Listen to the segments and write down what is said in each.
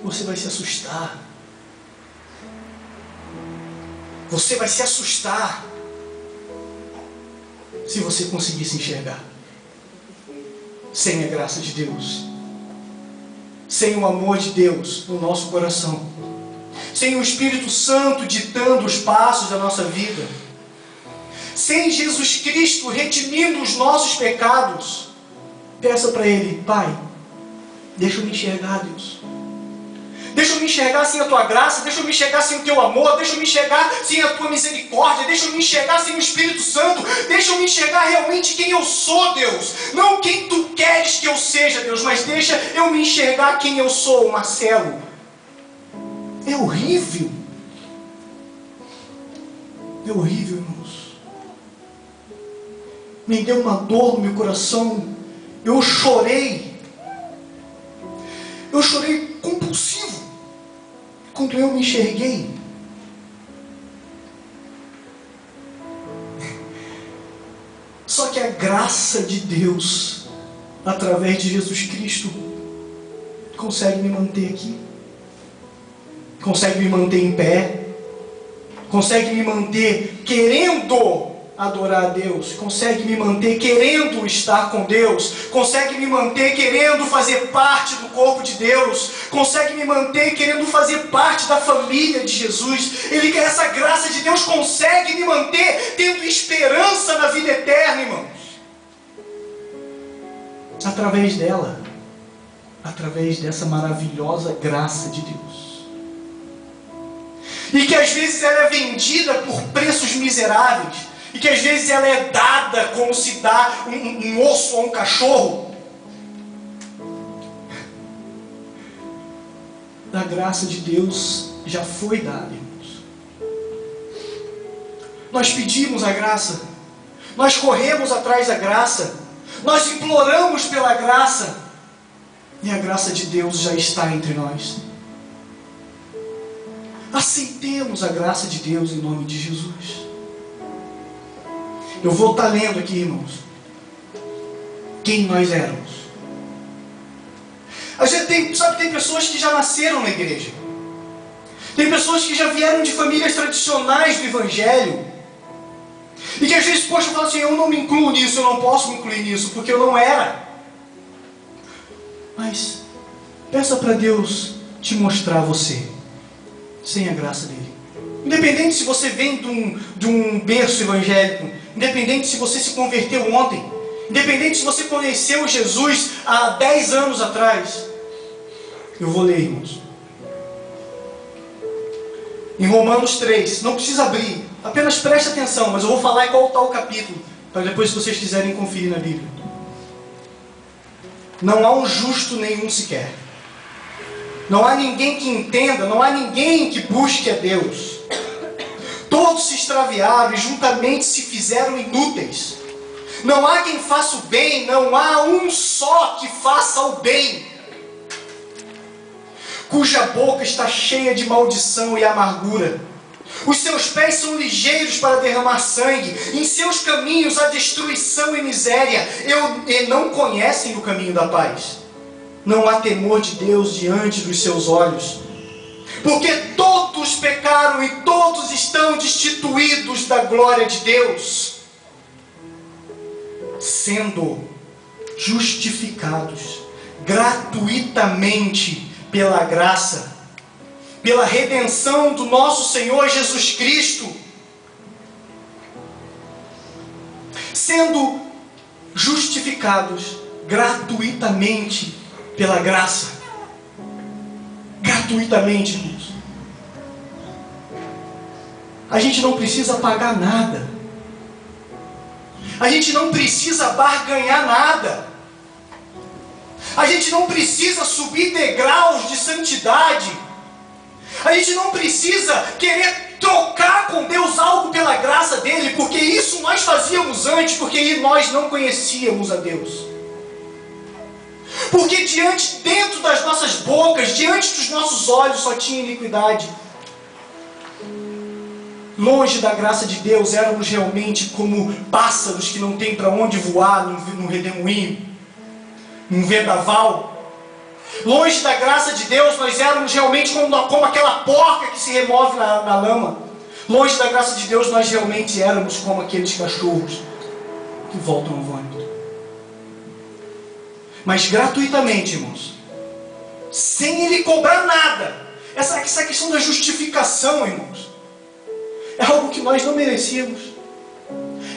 você vai se assustar. Você vai se assustar se você conseguir se enxergar sem a graça de Deus, sem o amor de Deus no nosso coração, sem o Espírito Santo ditando os passos da nossa vida, sem Jesus Cristo redimindo os nossos pecados. Peça para Ele: Pai, deixa eu me enxergar, Deus. Deixa eu me enxergar sem a Tua graça, deixa eu me enxergar sem o Teu amor, deixa eu me enxergar sem a Tua misericórdia, deixa eu me enxergar sem o Espírito Santo, deixa eu me enxergar realmente quem eu sou, Deus. Não quem Tu queres que eu seja, Deus, mas deixa eu me enxergar quem eu sou, Marcelo. É horrível. É horrível, irmãos. Me deu uma dor no meu coração. Eu chorei. Eu chorei compulsivo quando eu me enxerguei. Só que a graça de Deus, através de Jesus Cristo, consegue me manter aqui, consegue me manter em pé, consegue me manter querendo adorar a Deus, consegue me manter querendo estar com Deus, consegue me manter querendo fazer parte do corpo de Deus, consegue me manter querendo fazer parte da família de Jesus. Essa graça de Deus consegue me manter tendo esperança na vida eterna, irmãos, através dela, através dessa maravilhosa graça de Deus, e que às vezes ela é vendida por preços miseráveis, e que às vezes ela é dada como se dá um osso a um cachorro. A graça de Deus já foi dada, irmãos. Nós pedimos a graça, nós corremos atrás da graça, nós imploramos pela graça, e a graça de Deus já está entre nós. Aceitemos a graça de Deus em nome de Jesus. Eu vou estar lendo aqui, irmãos, quem nós éramos. A gente tem pessoas que já nasceram na igreja. Tem pessoas que já vieram de famílias tradicionais do Evangelho. E que às vezes, poxa, falam assim: eu não me incluo nisso, eu não posso me incluir nisso, porque eu não era. Mas peça para Deus te mostrar você, sem a graça dele. Independente se você vem de um berço evangélico, independente se você se converteu ontem, independente se você conheceu Jesus há 10 anos atrás. Eu vou ler, irmãos. Em Romanos 3, não precisa abrir, apenas preste atenção, mas eu vou falar em qual está o capítulo, para depois, se vocês quiserem conferir na Bíblia. Não há um justo nenhum sequer. Não há ninguém que entenda, não há ninguém que busque a Deus. Todos se extraviaram e juntamente se fizeram inúteis. Não há quem faça o bem, não há um só que faça o bem. Cuja boca está cheia de maldição e amargura. Os seus pés são ligeiros para derramar sangue. Em seus caminhos há destruição e miséria. E não conhecem o caminho da paz. Não há temor de Deus diante dos seus olhos. Porque todos pecaram e todos estão destituídos da glória de Deus, sendo justificados gratuitamente pela graça, pela redenção do nosso Senhor Jesus Cristo. Sendo justificados gratuitamente pela graça. Gratuitamente, irmãos. A gente não precisa pagar nada. A gente não precisa barganhar nada. A gente não precisa subir degraus de santidade. A gente não precisa querer trocar com Deus algo pela graça dele, porque isso nós fazíamos antes, porque nós não conhecíamos a Deus. Porque dentro das nossas bocas, diante dos nossos olhos, só tinha iniquidade. Longe da graça de Deus, éramos realmente como pássaros que não tem para onde voar num redemoinho, num vendaval. Longe da graça de Deus, nós éramos realmente como aquela porca que se remove na lama. Longe da graça de Deus, nós realmente éramos como aqueles cachorros que voltam ao vômito. Mas gratuitamente, irmãos, sem Ele cobrar nada. Essa questão da justificação, irmãos, é algo que nós não merecíamos.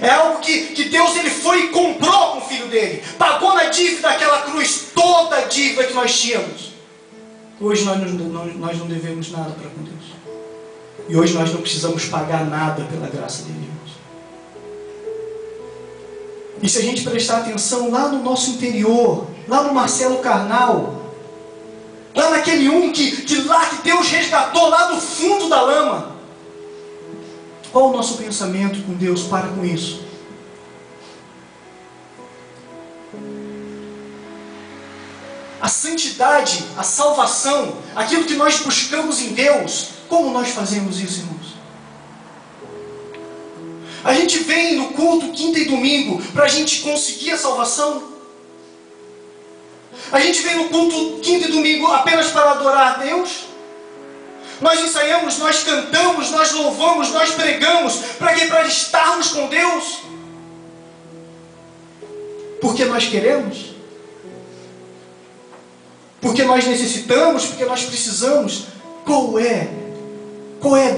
É algo que Deus ele foi e comprou com o Filho dele. Pagou na dívida daquela cruz toda a dívida que nós tínhamos. Hoje nós não devemos nada para com Deus. E hoje nós não precisamos pagar nada pela graça dele, irmãos. E se a gente prestar atenção lá no nosso interior, lá no Marcelo carnal, lá naquele que Deus resgatou lá do fundo da lama, qual o nosso pensamento com Deus para com isso? A santidade, a salvação, aquilo que nós buscamos em Deus, como nós fazemos isso, irmãos? A gente vem no culto quinta e domingo para a gente conseguir a salvação? A gente vem no culto quinta e domingo apenas para adorar a Deus? Nós ensaiamos, nós cantamos, nós louvamos, nós pregamos. Para quê? Para estarmos com Deus? Porque nós queremos? Porque nós necessitamos? Porque nós precisamos? Qual é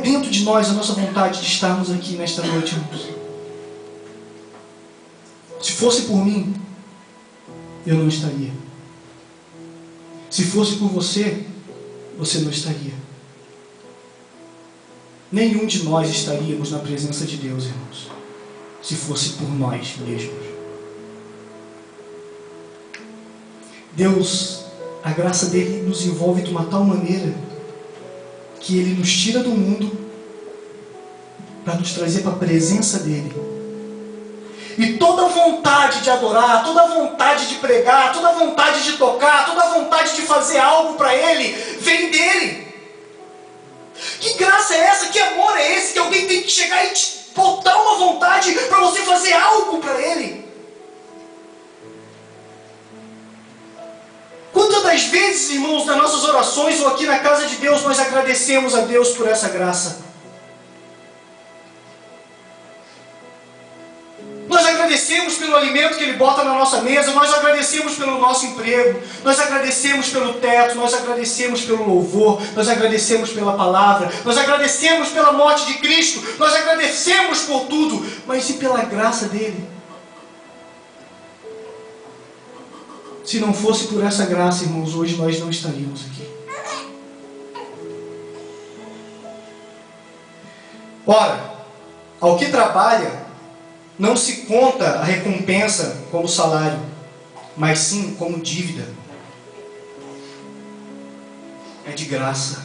dentro de nós a nossa vontade de estarmos aqui nesta noite, irmãos? Se fosse por mim, eu não estaria. Se fosse por você, você não estaria. Nenhum de nós estaríamos na presença de Deus, irmãos, se fosse por nós mesmos. Deus, a graça dele nos envolve de uma tal maneira que ele nos tira do mundo para nos trazer para a presença dele. E toda vontade de adorar, toda vontade de pregar, toda vontade de tocar, toda vontade de fazer algo para ele, vem dele. Que graça é essa? Que amor é esse? Que alguém tem que chegar e te botar uma vontade para você fazer algo para ele? Quantas das vezes, irmãos, nas nossas orações ou aqui na casa de Deus, nós agradecemos a Deus por essa graça? Nós agradecemos pelo alimento que Ele bota na nossa mesa, nós agradecemos pelo nosso emprego, nós agradecemos pelo teto, nós agradecemos pelo louvor, nós agradecemos pela palavra, nós agradecemos pela morte de Cristo, nós agradecemos por tudo, mas e pela graça dEle? Se não fosse por essa graça, irmãos, hoje nós não estaríamos aqui. Ora, ao que trabalha, não se conta a recompensa como salário, mas sim como dívida. É de graça.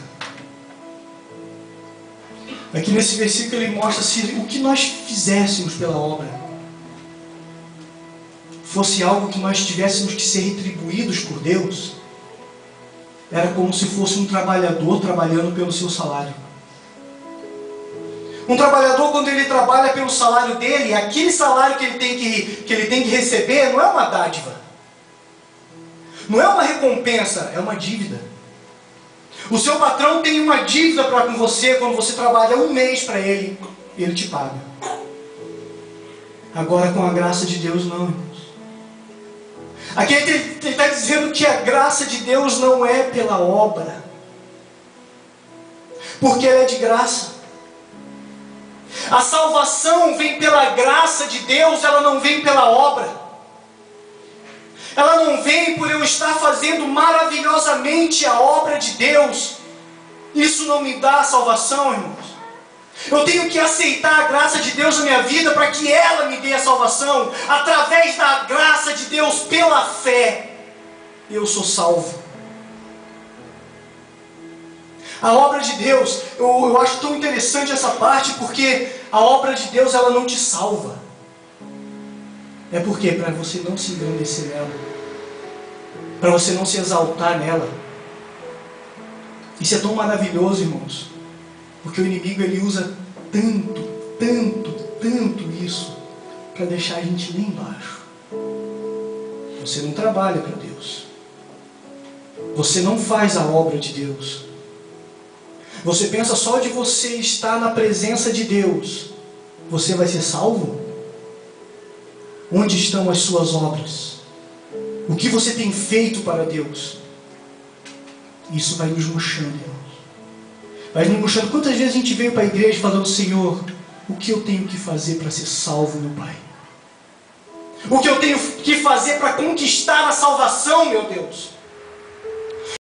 Aqui nesse versículo ele mostra se o que nós fizéssemos pela obra fosse algo que nós tivéssemos que ser retribuídos por Deus, era como se fosse um trabalhador trabalhando pelo seu salário. Um trabalhador, quando ele trabalha pelo salário dele, aquele salário que ele tem que receber não é uma dádiva, não é uma recompensa, é uma dívida. O seu patrão tem uma dívida para com você quando você trabalha um mês para ele, e ele te paga. Agora, com a graça de Deus, não, irmãos. Aqui ele está dizendo que a graça de Deus não é pela obra, porque ela é de graça. A salvação vem pela graça de Deus, ela não vem pela obra. Ela não vem por eu estar fazendo maravilhosamente a obra de Deus. Isso não me dá a salvação, irmãos. Eu tenho que aceitar a graça de Deus na minha vida para que ela me dê a salvação. Através da graça de Deus, pela fé, eu sou salvo. A obra de Deus, eu acho tão interessante essa parte, porque a obra de Deus, ela não te salva. É porque para você não se engrandecer nela, para você não se exaltar nela. Isso é tão maravilhoso, irmãos, porque o inimigo ele usa tanto isso para deixar a gente lá embaixo. Você não trabalha para Deus. você não faz a obra de Deus. Você pensa só de você estar na presença de Deus, você vai ser salvo? Onde estão as suas obras? O que você tem feito para Deus? Isso vai nos murchando, irmãos. Vai nos murchando. Quantas vezes a gente veio para a igreja falando: Senhor, o que eu tenho que fazer para ser salvo, meu Pai? O que eu tenho que fazer para conquistar a salvação, meu Deus?